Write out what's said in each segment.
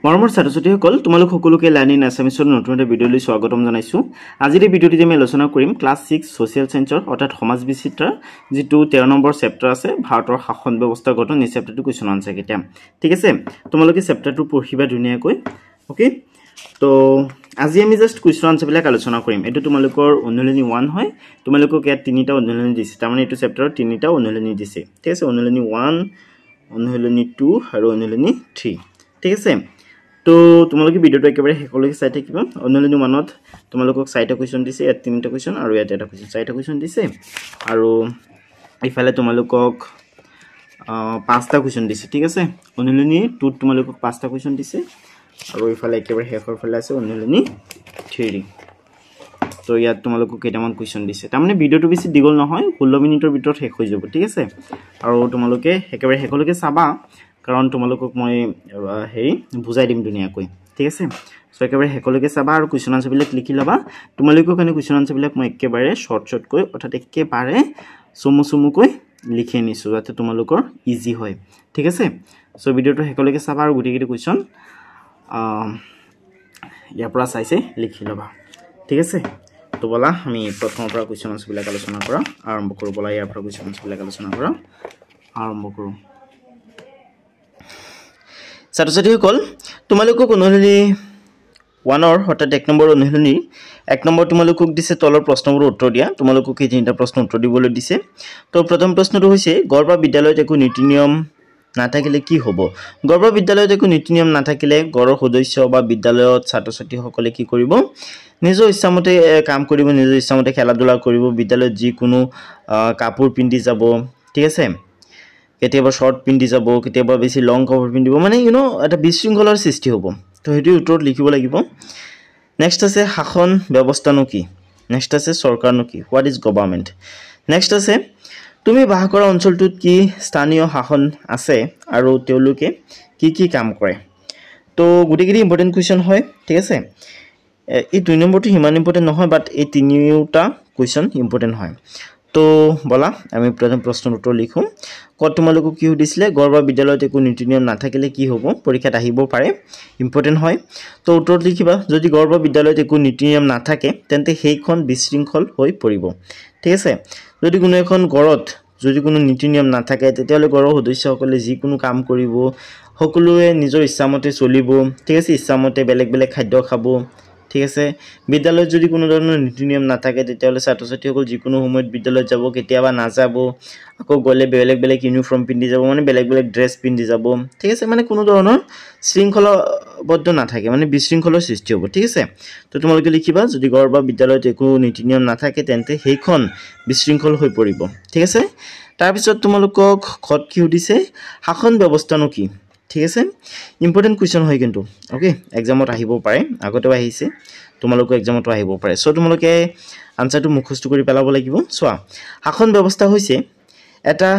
মৰমৰ ছাত্ৰ-ছাত্ৰীসকল তোমালোক সকলোকে লাৰ্নিং আছামিছৰ নতুন এটা ভিডিঅ'লৈ স্বাগতম জনাইছো। আজিৰ এই ভিডিঅ'টিতে আমি আলোচনা কৰিম ক্লাছ 6 সোশ্যাল সায়েন্সৰ অৰ্থাৎ সমাজ বিচিত্ৰাৰ যেটো 13 নম্বৰ চেপ্টাৰ আছে ভাৰতৰ শাসন ব্যৱস্থা গঠন এই চেপ্টাৰটো কোৱেশ্চন আনসাৰ কেতিয়া ঠিক আছে তোমালোকে চেপ্টাৰটো পঢ়িবা ধুনিয়াকৈ ওকে তো আজি আমি জাস্ট কোৱেশ্চন আনসাৰ বিলাক আলোচনা কৰিম এটো তোমালোকৰ অনুলিনি 1 হয় তোমালোকক ইয়াত তিনিটা অনুলিনি দিছে তাৰমানে এটো চেপ্টাৰৰ তিনিটা অনুলিনি দিছে ঠিক আছে অনুলিনি 1 অনুলিনি 2 আৰু অনুলিনি 3 ঠিক আছে তো তোমালোকে ভিডিওটো একেবাৰে হেকলৈকে চাই থাকিবা অনুলিনি 1ত তোমালোকক 4টা কোৱেশ্চন দিছে ইয়াত 3টা কোৱেশ্চন আৰু ইয়াত এটা কোৱেশ্চন 4টা কোৱেশ্চন দিছে আৰু ইফালে তোমালোকক 5টা কোৱেশ্চন দিছে ঠিক আছে অনুলিনি 2ত তোমালোকক 5টা কোৱেশ্চন দিছে আৰু ইফালে একেবাৰে হেকৰ ফালে আছে অনুলিনি 3 তো ইয়াত তোমালোকক কেইটামান কোৱেশ্চন দিছে তাৰমানে ভিডিওটো বেছি দীঘল নহয় 16 মিনিটৰ ভিতৰত শেষ হৈ যাব ঠিক আছে আৰু তোমালোকে একেবাৰে হেকলৈকে চাবা কাৰণ তোমালোকক মই হেৰি বুজাই দিম ধুনিয়াকৈ ঠিক আছে সো একেবাৰে হেকলৈকে চাবা আৰু কোৱেশ্চন আনসাৰ বিলাক লিখি লবা তোমালোকৰ কাৰণে কোৱেশ্চন আনসাৰ বিলাক মই একেবাৰে শৰ্ট কৈ অৰ্থাৎ একেবাৰে চমুকৈ লিখি নিছো যাতে তোমালোকৰ ইজি হয় ঠিক আছে সো ভিডিওটো হেকলৈকে চাবা আৰু গুটিকেইটা কোৱেশ্চন ইয়াৰ পৰা চাইছে লিখি লবা ঠিক আছে তো বলা আমি প্ৰথমৰ পৰা কোৱেশ্চন আনসাৰ বিলাক আলোচনা কৰা আৰম্ভ কৰো বলা ইয়াৰ পৰা কোৱেশ্চন আনসাৰ বিলাক আলোচনা কৰা আৰম্ভ কৰো ছাত্ৰ-ছাত্ৰীসকল তোমালোকক অনুলিনি 1ৰ হঠাৎ 1 নম্বৰ অনুলিনি 1 নম্বৰ তোমালোকক দিছে তলৰ প্ৰশ্নবোৰ উত্তৰ দিয়া তোমালোকক এই তিনিটা প্ৰশ্ন উত্তৰ দিবলৈ দিছে তো প্ৰথম প্ৰশ্নটো হৈছে গড় বা বিদ্যালয়ত একো নীতি নিয়ম নাথাকিলে কি হ'ব গড় বা বিদ্যালয়ত একো নীতি নিয়ম নাথাকিলে গড়ৰ সদস্য বা বিদ্যালয়ত ছাত্ৰ-ছাত্ৰীসকলে কি কৰিব নিজৰ ইচ্ছামতে কাম কৰিব নিজৰ ইচ্ছামতে খেলা ধূলা কৰিব বিদ্যালয়ত যি কোনো কাপোৰ পিন্ধি যাব ঠিক আছে কেতিয়াবা শৰ্ট পিন্ধি যাব কেতিয়াবা বেছি লং কাপোৰ পিন্ধিব মানে এটা বিশৃংখলাৰ সৃষ্টি হ'ব তো হেতু উত্তৰত লিখিব লাগিব নেক্সট আছে শাসন ব্যৱস্থানো কি নেক্সট আছে চৰকাৰনো কি হোৱাট ইজ গভৰ্নমেন্ট নেক্সট আছে তুমি বাস কৰা অঞ্চলটোত কি স্থানীয় শাসন আছে আৰু তেওঁলোকে কি কাম কৰে তো গুটিগিৰি ইম্পৰ্টেন্ট কোৱেশ্চন হয় ঠিক আছে এই 2 নম্বৰটো হিমান ইম্পৰ্টেন্ট নহয় বাট এই তিনিটা কোৱেশ্চন ইম্পৰ্টেন্ট হয় তো বলা আমি প্ৰথম প্ৰশ্নৰ উত্তৰ লিখো কত তোমালোকক কি দিছিলে গড় বা বিদ্যালয়ত একো নীতি নিয়ম নাথাকিলে কি হ'ব পৰীক্ষাত আহিব পাৰে ইম্পৰ্টেন্ট হয় তো উত্তৰত লিখিবা যদি গড় বা বিদ্যালয়ত একো নীতি নিয়ম নাথাকে তেন্তে সেইখন বিশৃংখল হৈ পৰিব ঠিক আছে যদি কোনো এখন গড়ত যদি কোনো নীতি নিয়ম নাথাকে তেতিয়ালে গড়ৰ সদস্যসকলে যি কোনো কাম কৰিব সকলোৱে নিজৰ ইচ্ছামতে চলিব ঠিক আছে ইচ্ছামতে বেলেগ খাদ্য খাব ঠিক আছে বিদ্যালয়ত যদি কোনো ধৰণৰ নীতি নিয়ম নাথাকে তেতিয়ালে ছাত্ৰ-ছাত্ৰীসকল যিকোনো সময়ত বিদ্যালয়ত যাব কেতিয়াবা নাযাব আকৌ গলে বেলেগ ইউনিফৰ্ম পিন্ধি যাব মানে বেলেগ ড্ৰেছ পিন্ধি যাব ঠিক আছে মানে কোনো ধৰণৰ শৃংখলাবদ্ধ নাথাকে মানে বিশৃংখলৰ সৃষ্টি হ'ব ঠিক আছে তো তোমালোকে লিখিবা যদি গড় বা বিদ্যালয়ত একো নীতি নিয়ম নাথাকে তেন্তে সেইখন বিশৃংখল হৈ পৰিব ঠিক আছে তাৰ পিছত তোমালোকক খত কি দিছে শাসন ব্যৱস্থানো কি ঠিক আছে ইম্পৰ্টেন্ট কোৱেশ্চন হয় কিন্তু ওকে এক্সামত আহিব পাৰে আগতেও আহিছে তোমালোকৰ এক্সামতো আহিব পাৰে সো তোমালোকে আনসাৰটো মুখস্থ কৰি পেলাব লাগিব সোৱা শাসন ব্যৱস্থা হৈছে এটা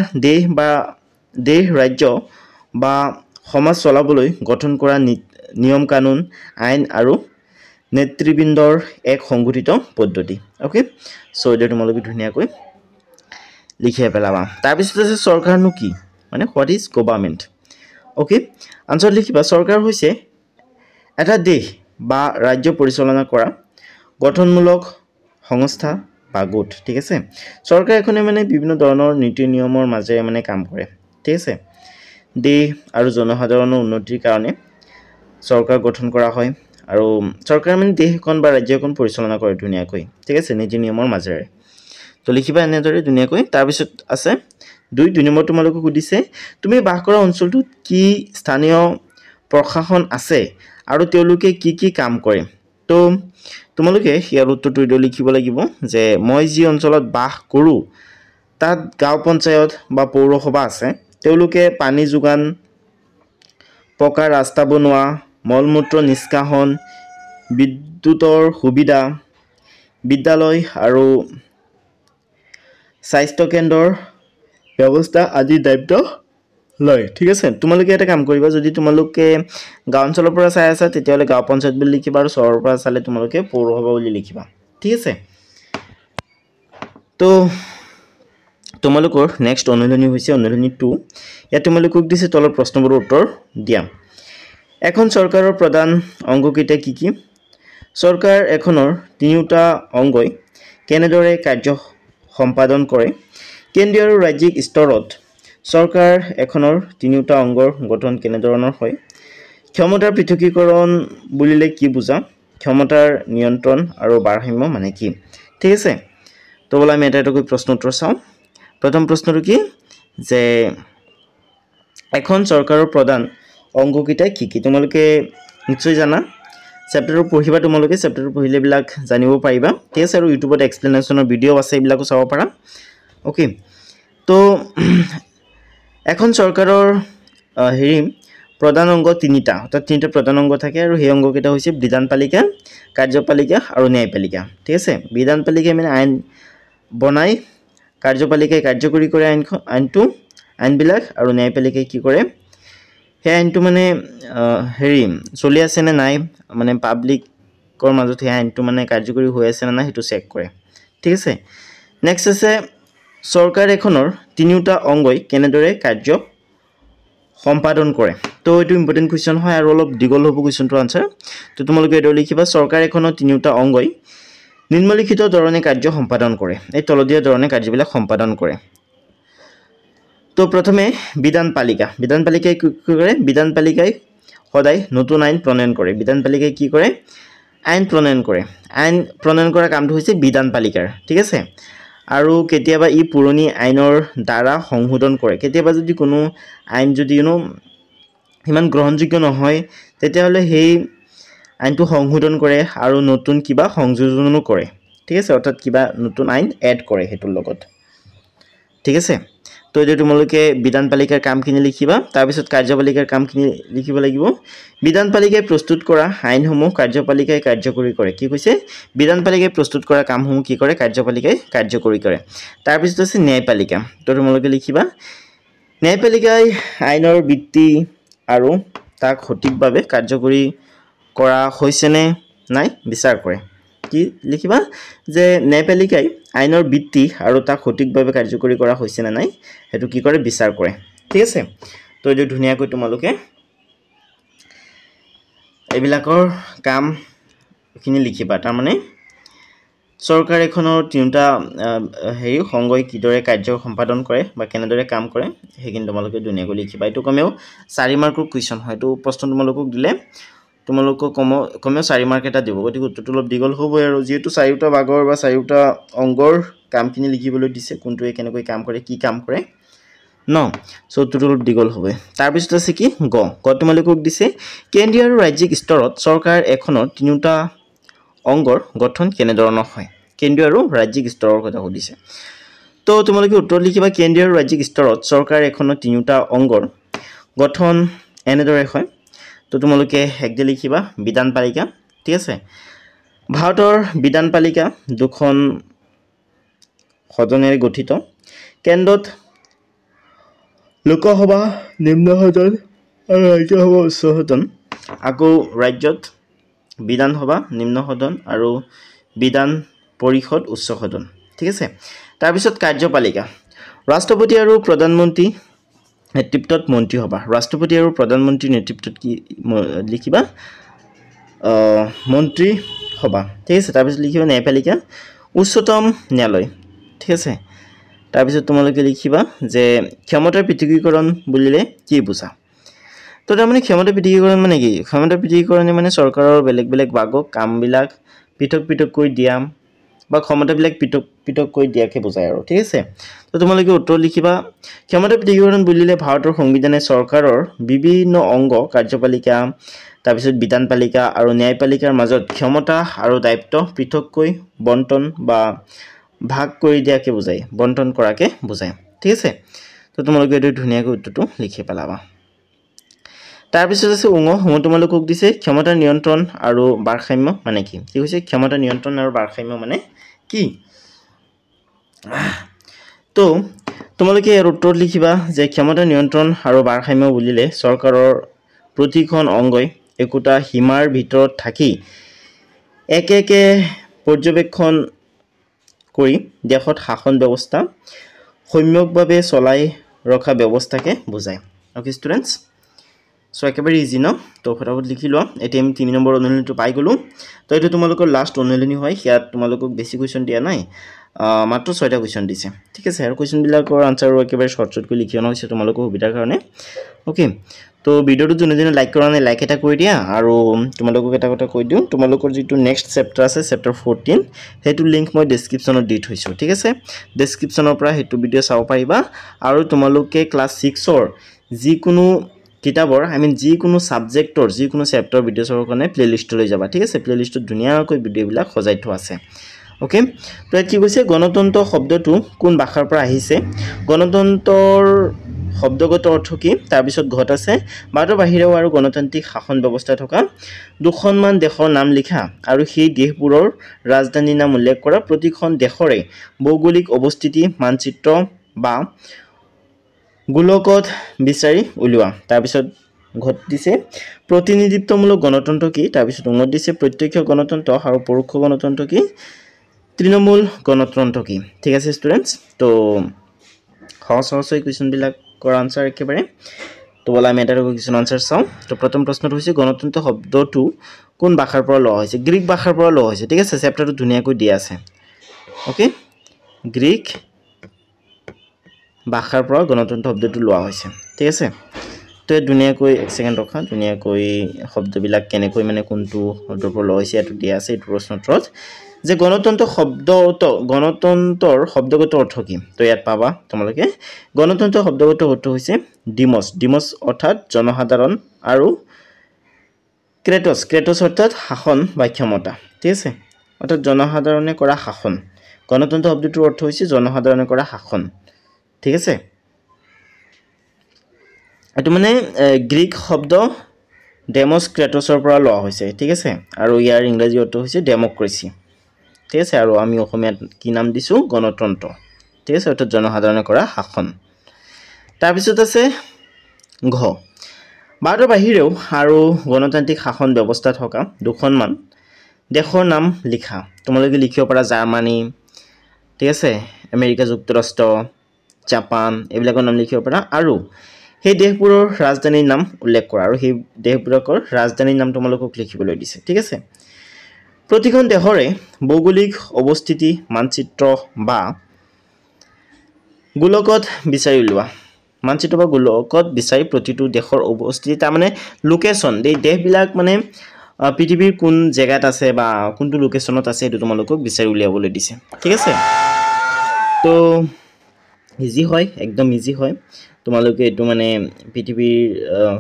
দেশ ৰাজ্য বা সমাজ চলাবলৈ গঠন কৰা নিয়ম কানুন আইন আৰু নেতৃবৃন্দৰ এক সংগঠিত পদ্ধতি ওকে সো এটা তোমালোকে ধুনিয়াকৈ লিখিয়া পেলাবা তাৰ পিছত আছে চৰকাৰনো কি মানে what is government okay answer লিখিবা চৰকাৰ হৈছে এটা দেশ বা ৰাজ্য পৰিচালনা কৰা গঠনমূলক সংস্থা বা গোট ঠিক আছে চৰকাৰ এখনে মানে বিভিন্ন ধৰণৰ নীতি নিয়মৰ মাজেৰে মানে কাম কৰে ঠিক আছে দেশ আৰু জনসাধাৰণৰ উন্নতিৰ কাৰণে চৰকাৰ গঠন কৰা হয় আৰু চৰকাৰ মানে দেশখন বা ৰাজ্যখন পৰিচালনা কৰে ধুনিয়াকৈ ঠিক আছে নীতি নিয়মৰ মাজেৰে তো লিখিবা এনেদৰে ধুনিয়াকৈ তাৰ পিছত আছে 2 নম্বৰ তোমালোকক সুধিছে তুমি বাস কৰা অঞ্চলটোত কি স্থানীয় প্ৰশাসন আছে আৰু তেওঁলোকে কি কাম কৰে তো তোমালোকে ইয়াৰ উত্তৰটো লিখিব লাগিব যে মই যি অঞ্চলত বাস কৰো তাত গাঁও পঞ্চায়ত বা পৌৰসভা আছে তেওঁলোকে পানী যোগান পকা ৰাস্তা বনোৱা মলমূত্ৰ নিষ্কাশন বিদ্যুতৰ সুবিধা বিদ্যালয় আৰু স্বাস্থ্য কেন্দ্ৰৰ ব্যৱস্থা আদি দায়িত্ব লয় ঠিক আছে তোমালোকে এটা কাম কৰিবা যদি তোমালোকে গাঁও অঞ্চলৰ পৰা চাই আছা তেতিয়ালে গাঁও পঞ্চায়ত বুলি লিখিবা আৰু চহৰৰ পৰা চালে তোমালোকে পৌৰসভা বুলি লিখিবা ঠিক আছে তো তোমালোকৰ নেক্সট অনুলিনি হৈছে অনুলিনি 2 ইয়াত তোমালোকক দিছে তলৰ প্ৰশ্নবোৰৰ উত্তৰ দিয়া এখন চৰকাৰৰ প্ৰধান অংগকেইটা কি কি চৰকাৰ এখনৰ তিনিওটা অংগই কেনেদৰে কাৰ্য সম্পাদন কৰে কেন্দ্ৰীয় আৰু ৰাজ্যিক স্তৰত চৰকাৰ এখনৰ তিনিওটা অংগৰ গঠন কেনেধৰণৰ হয় ক্ষমতাৰ পৃথকীকৰণ বুলিলে কি বুজা ক্ষমতাৰ নিয়ন্ত্ৰণ আৰু ভাৰসাম্য মানে কি ঠিক আছে তো বলা আমি এটা প্ৰশ্ন উত্তৰ চাওঁ প্ৰথম প্ৰশ্নটো কি যে এখন চৰকাৰৰ প্ৰধান অংগকেইটা কি কি তোমালোকে নিশ্চয় জানা চেপ্টাৰটো পঢ়িবা তোমালোকে চেপ্টাৰটো পঢ়িলে বিলাক জানিব পাৰিবা ঠিক আছে আৰু ইউটিউবত এক্সপ্লেনেশ্যনৰ ভিডিও আছে এইবিলাকো চাব পাৰা ওকে তো এখন চৰকাৰৰ প্ৰধান অংগ তিনিটা অৰ্থাৎ তিনিটা প্ৰধান অংগ থাকে আৰু সেই অংগকেইটা হৈছে বিধানপালিকা কাৰ্যপালিকা আৰু ন্যায়পালিকা ঠিক আছে বিধানপালিকাই মানে আইন বনাই কাৰ্যপালিকাই কাৰ্যকৰী কৰে আইনবিলাক আৰু ন্যায়পালিকাই কি কৰে সেই আইনটো মানে চলি আছে নে নাই মানে পাব্লিকৰ মাজত সেই আইনটো মানে কাৰ্যকৰী হৈ আছে নে নাই সেইটো চেক কৰে ঠিক আছে নেক্সট আছে চৰকাৰ এখনৰ তিনিওটা অংগই কেনেদৰে কাৰ্য সম্পাদন কৰে তো এইটো ইম্পৰ্টেণ্ট কুৱেশ্যন হয় আৰু অলপ দীঘল হ'ব কুৱেশ্যনটোৰ আনচাৰ তো তোমালোকে এইটো লিখিবা চৰকাৰ এখনৰ তিনিওটা অংগই নিম্নলিখিত ধৰণে কাৰ্য সম্পাদন কৰে এই তলদীয়া ধৰণে কাৰ্যবিলাক সম্পাদন কৰে তো প্ৰথমে বিধানপালিকাই কি কৰে বিধানপালিকাই সদায় নতুন আইন প্ৰণয়ন কৰে বিধানপালিকাই কি কৰে আইন প্ৰণয়ন কৰা কামটো হৈছে বিধানপালিকাৰ ঠিক আছে আৰু কেতিয়াবা ই পুৰণি আইনৰ দ্বাৰা সংশোধন কৰে কেতিয়াবা যদি কোনো আইন যদি ইমান গ্ৰহণযোগ্য নহয় তেতিয়াহ'লে সেই আইনটো সংশোধন কৰে আৰু নতুন কিবা সংযোজনো কৰে ঠিক আছে অৰ্থাৎ কিবা নতুন আইন এড কৰে হেতুৰ লগত ঠিক আছে তো এইটো তোমালোকে বিধানপালিকাৰ কামখিনি লিখিবা তাৰপিছত কাৰ্যপালিকাৰ কামখিনি লিখিব লাগিব বিধানপালিকাই প্ৰস্তুত কৰা আইনসমূহ কাৰ্যপালিকাই কাৰ্যকৰী কৰে কি কৈছে বিধানপালিকাই প্ৰস্তুত কৰা কামসমূহ কি কৰে কাৰ্যপালিকাই কাৰ্যকৰী কৰে তাৰপিছত আছে ন্যায়পালিকা তো তোমালোকে লিখিবা ন্যায়পালিকাই আইনৰ ভিত্তি আৰু তাক সঠিকভাৱে কাৰ্যকৰী কৰা হৈছে নে নাই বিচাৰ কৰে কি লিখিবা যে ন্যায়পালিকাই আইনৰ ভিত্তি আৰু তাক সঠিকভাৱে কাৰ্যকৰী কৰা হৈছে নে নাই হেতু কি কৰে বিচাৰ কৰে ঠিক আছে তো এই ধুনিয়াকৈ তোমালোকে এইবিলাকৰ কামখিনি লিখিবা তাৰ মানে চৰকাৰ এখনৰ তিনিটা সংগই কিদৰে কাৰ্য সম্পাদন কৰে বা কেনেদৰে কাম কৰে সেইখিনি তোমালোকে ধুনিয়াকৈ লিখিবা এইটো কমেও 4 মাৰ্কৰ কুৱেশ্যন হয় তো প্ৰশ্ন তোমালোকক দিলে তোমালোকক কমেও 4 মাৰ্ক এটা দিব গতিকে উত্তৰটো অলপ দীঘল হ'বই আৰু যেহেতু চাৰিটা ভাগৰ বা চাৰিটা অংগৰ কামখিনি লিখিবলৈ দিছে কোনটোৱে কেনেকৈ কাম কৰে কি কাম কৰে ন সো উত্তৰটো অলপ দীঘল হ'ব তাৰপিছত আছে কি গ তোমালোকক দিছে কেন্দ্ৰীয় আৰু ৰাজ্যিক স্তৰত চৰকাৰ এখনৰ তিনিটা অংগৰ গঠন কেনেধৰণৰ হয় কেন্দ্ৰীয় আৰু ৰাজ্যিক স্তৰৰ কথা সুধিছে তো তোমালোকে উত্তৰ লিখিবা কেন্দ্ৰীয় আৰু ৰাজ্যিক স্তৰত চৰকাৰ এখনৰ তিনিটা অংগৰ গঠন এনেদৰে হয় তো তোমালোকে একদে লিখিবা বিধানপালিকা ঠিক আছে ভাৰতৰ বিধানপালিকা দুখন সদনেৰে গঠিত কেন্দ্ৰত লোকসভা নিম্ন সদন আৰু ৰাজ্যসভা উচ্চ সদন আকৌ ৰাজ্যত বিধানসভা নিম্ন সদন আৰু বিধান পৰিষদ উচ্চ সদন ঠিক আছে তাৰপিছত কাৰ্যপালিকা ৰাষ্ট্ৰপতি আৰু প্ৰধানমন্ত্ৰী নেতৃত্বত মন্ত্ৰীসভা ৰাষ্ট্ৰপতি আৰু প্ৰধানমন্ত্ৰীৰ নেতৃত্বত কি লিখিবা মন্ত্ৰীসভা ঠিক আছে তাৰপিছত লিখিবা ন্যায়পালিকা উচ্চতম ন্যায়ালয় ঠিক আছে তাৰপিছত তোমালোকে লিখিবা যে ক্ষমতাৰ পৃথকীকৰণ বুলিলে কি বুজা তো তাৰমানে ক্ষমতা পৃথকীকৰণ মানে কি ক্ষমতা পৃথকীকৰণে মানে চৰকাৰৰ বেলেগ বেলেগ ভাগক কামবিলাক পৃথককৈ দিয়া বা ক্ষমতাবিলাক পৃথককৈ দিয়াকে বুজায় আৰু ঠিক আছে তো তোমালোকে উত্তৰ লিখিবা ক্ষমতা পৃথকীকৰণ বুলিলে ভাৰতৰ সংবিধানে চৰকাৰৰ বিভিন্ন অংগ কাৰ্যপালিকা তাৰপিছত বিধানপালিকা আৰু ন্যায়পালিকাৰ মাজত ক্ষমতা আৰু দায়িত্ব পৃথককৈ বণ্টন বা ভাগ কৰি দিয়াকে বুজায় বণ্টন কৰাকে বুজায় ঠিক আছে তো তোমালোকে এইটো ধুনীয়াকৈ উত্তৰটো লিখি পেলাবা তাৰপিছত আছে তোমালোকক দিছে ক্ষমতা নিয়ন্ত্ৰণ আৰু ভাৰসাম্য মানে কি কি কৈছে ক্ষমতা নিয়ন্ত্ৰণ আৰু ভাৰসাম্য মানে কি তো তোমালোকে ইয়াৰ উত্তৰ লিখিবা যে ক্ষমতা নিয়ন্ত্ৰণ আৰু ভাৰসাম্য বুলিলে চৰকাৰৰ প্ৰতিখন অংগই একোটা সীমাৰ ভিতৰত থাকি একে পৰ্যবেক্ষণ কৰি দেশত শাসন ব্যৱস্থা সম্যকভাৱে চলাই ৰখা ব্যৱস্থাকে বুজায় ওকে ষ্টুডেন্টস সো একেবাৰে ইজি ন তো ফটাফট লিখি লোৱা এতিয়া আমি 3 নম্বৰ অনুশীলনীটো পাই গলো তো এইটো তোমালোকৰ লাষ্ট অনুশীলনী হয় ইয়াত তোমালোকক বেছি কোৱেশ্চন দিয়া নাই মাত্ৰ 6টা কোৱেশ্চন দিছে ঠিক আছে আৰু কোৱেশ্চন বিলাকৰ আনসাৰ একেবাৰে শৰ্ট কৰি লিখিও হৈছে তোমালোকৰ সুবিধাৰ কাৰণে ওকে তো ভিডিওটো যোনে লাইক কৰা নাই লাইক এটা কৰি দিয়া আৰু তোমালোকক এটা কথা কৈ দিও তোমালোকৰ যেটো নেক্সট চেপ্টাৰ আছে চেপ্টাৰ 14 হেতু লিংক মই ডেসক্ৰিপচনত দি থৈছো ঠিক আছে ডেসক্ৰিপচনৰ পৰা হেতু ভিডিও চাব পাৰিবা আৰু তোমালোকে ক্লাস 6 ৰ যিকোনো কিতাবৰ যিকোনো সাবজেক্টৰ যিকোনো চেপ্টাৰ ভিডিও চাবৰ কাৰণে প্লেলিষ্ট লৈ যাবা ঠিক আছে প্লেলিষ্টত ধুনীয়াকৈ ভিডিও বিলাক সজাই থোৱা আছে ওকে তো কি কৈছে গণতন্ত্ৰ শব্দটো কোন ভাষাৰ পৰা আহিছে গণতন্ত্ৰৰ শব্দগত অৰ্থ কি তাৰ পিছত ঘট আছে ভাৰতৰ বাহিৰেও আৰু গণতান্ত্ৰিক শাসন ব্যৱস্থা থকা দুখনমান দেশৰ নাম লিখা আৰু সেই দেশবোৰৰ ৰাজধানীৰ নাম উল্লেখ কৰা প্ৰতিখন দেশৰে ভৌগোলিক অৱস্থিতি মানচিত্ৰ বা গোলকত বিচাৰি উলিওৱা তাৰ পিছত ঘট দিছে প্ৰতিনিধিত্বমূলক গণতন্ত্ৰ কি তাৰ পিছত উন্নত দিছে প্ৰত্যক্ষ গণতন্ত্ৰ আৰু পৰোক্ষ গণতন্ত্ৰ কি তৃণমূল গণতন্ত্ৰ কি ঠিক আছে ষ্টুডেন্টস তো সহজ কোৱেশ্চন বিলাকৰ আনসাৰ একেবাৰে তো বলা আমি এটাৰ কোৱেশ্চন আনসাৰ চাও তো প্ৰথম প্ৰশ্নটো হৈছে গণতন্ত্ৰ শব্দটো কোন ভাষাৰ পৰা লোৱা হৈছে গ্ৰীক ভাষাৰ পৰা লোৱা হৈছে ঠিক আছে চেপ্টাৰটো ধুনীয়াকৈ দিয়া আছে ওকে গ্ৰীক ভাষাৰ পৰা গণতন্ত্ৰ শব্দটো লোৱা হৈছে ঠিক আছে তো ধুনীয়াকৈ এক সেকেন্ড ৰখা ধুনীয়াকৈ শব্দবিলাক কেনেকৈ মানে কোনটো শব্দৰ পৰা লোৱা হৈছে এটো দিয়া আছে এই প্ৰশ্নটোত যে গণতন্ত্ৰ গণতন্ত্ৰৰ শব্দগত অৰ্থ কি তো ইয়াত পাবা তোমালোকে গণতন্ত্ৰ শব্দগত অৰ্থ হৈছে ডিমস অৰ্থাৎ জনসাধাৰণ আৰু ক্ৰেটস অৰ্থাৎ শাসন বা ক্ষমতা ঠিক আছে অৰ্থাৎ জনসাধাৰণে কৰা শাসন গণতন্ত্ৰ শব্দটোৰ অৰ্থ হৈছে জনসাধাৰণে কৰা শাসন ঠিক আছে এটো মানে গ্ৰীক শব্দ ডেমোস ক্ৰেটসৰ পৰা লোৱা হৈছে ঠিক আছে আৰু ইয়াৰ ইংৰাজী অৰ্থ হৈছে ডেমক্ৰেসি ঠিক আছে আৰু আমি অসমীয়াত কি নাম দিছো গণতন্ত্ৰ ঠিক আছে অৰ্থাৎ জনসাধাৰণে কৰা শাসন তাৰ পিছত আছে ঘ ভাৰতৰ বাহিৰেও আৰু গণতান্ত্ৰিক শাসন ব্যৱস্থা থকা দুখনমান দেশৰ নাম লিখা তোমালোকে লিখিব পাৰা জাৰ্মানী ঠিক আছে আমেৰিকা যুক্তৰাষ্ট্ৰ জাপান এইবিলাকৰ নাম লিখিব পাৰা আৰু সেই দেশবোৰৰ ৰাজধানীৰ নাম উল্লেখ কৰা আৰু সেই দেশবোৰৰ ৰাজধানীৰ নাম তোমালোকক লিখিবলৈ দিছে ঠিক আছে প্ৰতিখন দেশৰে ভৌগোলিক অৱস্থিতি মানচিত্ৰ বা গোলকত বিচাৰি উলিওৱা মানচিত্ৰ বা গোলকত বিচাৰি প্ৰতিটো দেশৰ অৱস্থিতি তাৰ মানে লোকেশন এই দেশবিলাক মানে পৃথিৱীৰ কোন জায়গাত আছে বা কোনটো লোকেশনত আছে এটো তোমালোকক বিচাৰি উলিয়াবলৈ দিছে ঠিক আছে তো ইজি হয় একদম ইজি হয় তোমালোকে এটো মানে পৃথিৱীৰ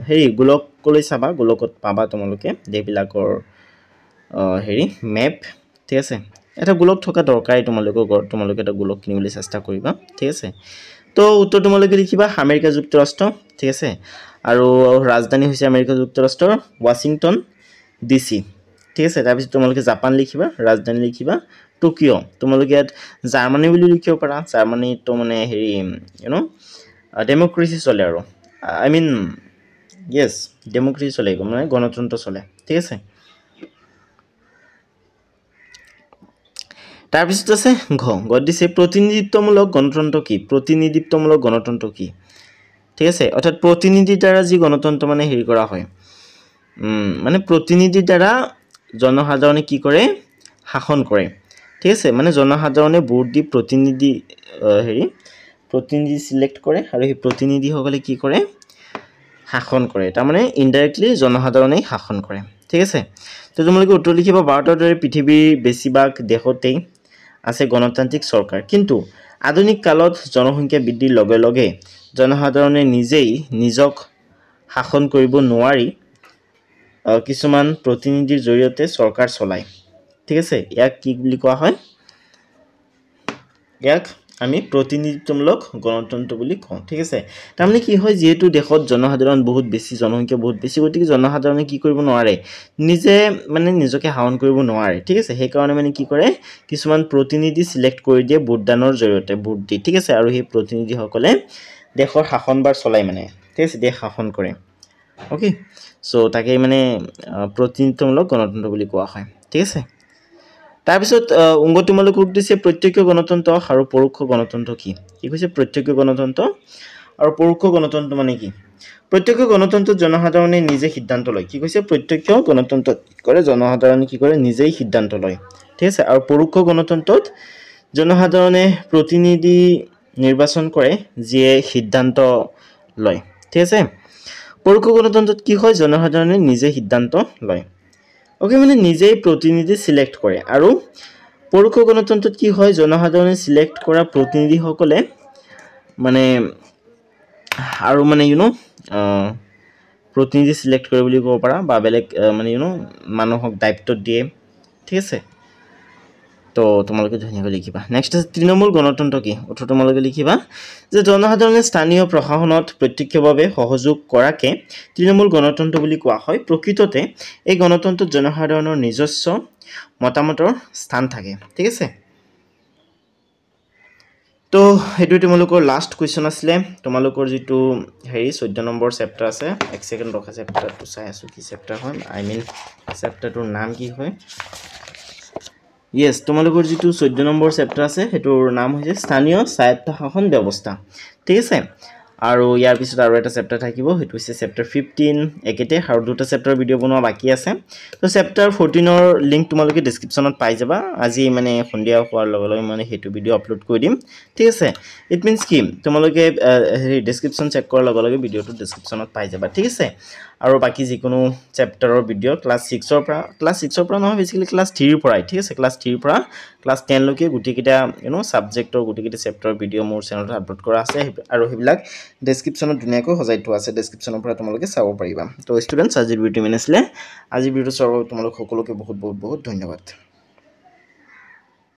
হেৰি গোলকলৈ চাবা গোলকত পাবা তোমালোকে দেশবিলাকৰ হেৰি মেপ ঠিক আছে এটা গোলক থকা দৰকাৰী তোমালোকে এটা গোলক কিনিবলৈ চেষ্টা কৰিবা ঠিক আছে তো উত্তৰ তোমালোকে লিখিবা আমেৰিকা যুক্তৰাষ্ট্ৰ ঠিক আছে আৰু ৰাজধানী হৈছে আমেৰিকা যুক্তৰাষ্ট্ৰৰ ওয়াশিংটন ডিসি ঠিক আছে তাৰ পিছত তোমালোকে জাপান লিখিবা ৰাজধানী লিখিবা টোকিও তোমালোকে ইয়াত জাৰ্মানী বুলি লিখিব পাৰা জাৰ্মানী তো মানে হেৰি ডেমক্ৰেসি চলে আৰু আই মিন ইয়েস ডেমক্ৰেসি চলে মানে গণতন্ত্ৰ চলে ঠিক আছে তাৰ পিছত আছে ঘ দিছে প্ৰতিনিধিত্বমূলক গণতন্ত্ৰ কি ঠিক আছে অৰ্থাৎ প্ৰতিনিধিৰ দ্বাৰা যি গণতন্ত্ৰ মানে হেৰি কৰা হয় মানে প্ৰতিনিধিৰ দ্বাৰা জনসাধাৰণে কি কৰে শাসন কৰে ঠিক আছে মানে জনসাধাৰণে ভোট দি প্ৰতিনিধি সিলেক্ট কৰে আৰু এই প্ৰতিনিধিসকলে কি কৰে শাসন কৰে তাৰ মানে ইনডাইৰেক্টলি জনসাধাৰণে শাসন কৰে ঠিক আছে তো তোমালোকে উত্তৰ লিখিবা ভাৰতৰ দৰে পৃথিৱীৰ বেছিভাগ দেশতেই আছে গণতান্ত্ৰিক চৰকাৰ কিন্তু আধুনিক কালত জনসংখ্যা বৃদ্ধিৰ লগে লগে জনসাধাৰণে নিজেই নিজক শাসন কৰিব নোৱাৰি কিছুমান প্ৰতিনিধিৰ জৰিয়তে চৰকাৰ চলায় ঠিক আছে ইয়াক কি বুলি কোৱা হয় ইয়াক আমি প্ৰতিনিধিত্বমূলক গণতন্ত্ৰ বুলি কওঁ ঠিক আছে তাৰ মানে কি হয় যেহেতু দেশত জনসাধাৰণ বহুত বেছি জনসংখ্যা বহুত বেছি গতিকে জনসাধাৰণে কি কৰিব নোৱাৰে নিজে মানে নিজকে শাসন কৰিব নোৱাৰে ঠিক আছে সেই কাৰণে মানে কি কৰে কিছুমান প্ৰতিনিধি সিলেক্ট কৰি দিয়ে ভোটদানৰ জৰিয়তে ভোট দি ঠিক আছে আৰু সেই প্ৰতিনিধিসকলে দেশৰ শাসনবাৰ চলায় মানে ঠিক আছে দেশ শাসন কৰে ওকে সো তাকে মানে প্ৰতিনিধিত্বমূলক গণতন্ত্ৰ বুলি কোৱা হয় ঠিক আছে তাৰ পিছত অংগ তোমালোকক দিছে প্ৰত্যক্ষ গণতন্ত্ৰ আৰু পৰোক্ষ গণতন্ত্ৰ কি কৈছে প্ৰত্যক্ষ গণতন্ত্ৰ আৰু পৰোক্ষ গণতন্ত্ৰ মানে কি প্ৰত্যক্ষ গণতন্ত্ৰত জনসাধাৰণে নিজে সিদ্ধান্ত লয় কি কৈছে প্ৰত্যক্ষ গণতন্ত্ৰত কৰে জনসাধাৰণে কি কৰে নিজেই সিদ্ধান্ত লয় ঠিক আছে আৰু পৰোক্ষ গণতন্ত্ৰত জনসাধাৰণে প্ৰতিনিধি নিৰ্বাচন কৰে যিয়ে সিদ্ধান্ত লয় ঠিক আছে পৰোক্ষ গণতন্ত্ৰত কি হয় জনসাধাৰণে নিজে সিদ্ধান্ত লয় ওকে মানে নিজেই প্ৰতিনিধি সিলেক্ট কৰে আৰু পৰোক্ষ গণতন্ত্ৰত কি হয় জনসাধাৰণে সিলেক্ট কৰা প্ৰতিনিধিসকলে মানে আৰু মানে প্ৰতিনিধি সিলেক্ট কৰে বুলি ক'ব পাৰা বা বেলেগ মানে মানুহক দায়িত্ব দিয়ে ঠিক আছে তো তোমালোকে ধুনীয়াকৈ লিখিবা নেক্সট আছে তৃণমূল গণতন্ত্ৰ কি অথবা তোমালোকে লিখিবা যে জনসাধাৰণে স্থানীয় প্ৰশাসনত প্ৰত্যক্ষভাৱে সহযোগ কৰাকে তৃণমূল গণতন্ত্ৰ বুলি কোৱা হয় প্ৰকৃততে এই গণতন্ত্ৰত জনসাধাৰণৰ নিজস্ব মতামতৰ স্থান থাকে ঠিক আছে তো হেতু তোমালোকৰ লাষ্ট কোৱেশ্চন আছিলে তোমালোকৰ যেটো হেৰি 14 নম্বৰ চেপ্টাৰ আছে এক সেকেন্ড ৰখা চেপ্টাৰটো চাই আছো কি চেপ্টাৰ হয় আই মিন চেপ্টাৰটোৰ নাম কি হয় Yes, তোমালোকৰ যেটো 14 নম্বৰ চেপ্টাৰ আছে হেটোৰ নাম হৈছে স্থানীয় স্বায়ত্তশাসন ব্যৱস্থা ঠিক আছে আৰু ইয়াৰ পিছত আৰু এটা চেপ্টাৰ থাকিব হেতু হৈছে চেপ্টাৰ 15 একেতে আৰু দুটা চেপ্টাৰ ভিডিও বনোৱা বাকি আছে তো চেপ্টাৰ 14 ৰ লিংক তোমালোকে ডেসক্ৰিপচনত পাই যাবা আজি মানে সন্ধিয়া হোৱাৰ লগে লগে মানে হেতু ভিডিও আপলোড কৰি দিম ঠিক আছে ইট মিন্স কি তোমালোকে হেৰি ডেসক্ৰিপচন চেক কৰাৰ লগে লগে ভিডিওটো ডেসক্ৰিপচনত পাই যাবা ঠিক আছে আৰু বাকি যিকোনো চেপ্টাৰৰ ভিডিও ক্লাস 6 ৰ পৰা নহয় বেসিক্যালি ক্লাস 3 ৰ পৰাই ঠিক আছে ক্লাস 3 ৰ পৰা ক্লাস 10 লৈকে গুটিকিটা সাবজেক্টৰ গুটিকিটা চেপ্টাৰৰ ভিডিও মোৰ চেনেলত আপলোড কৰা আছে আৰু হেবিলাক ডেসক্ৰিপচনত ধুনীয়াকৈ সজাই থোৱা আছে ডেসক্ৰিপচনৰ পৰা তোমালোকে চাব পাৰিবা তো ষ্টুডেন্টস আজিৰ ভিডিও মিনিছিলে আজি ভিডিও চাব তোমালোক সকলোকে বহুত বহুত বহুত ধন্যবাদ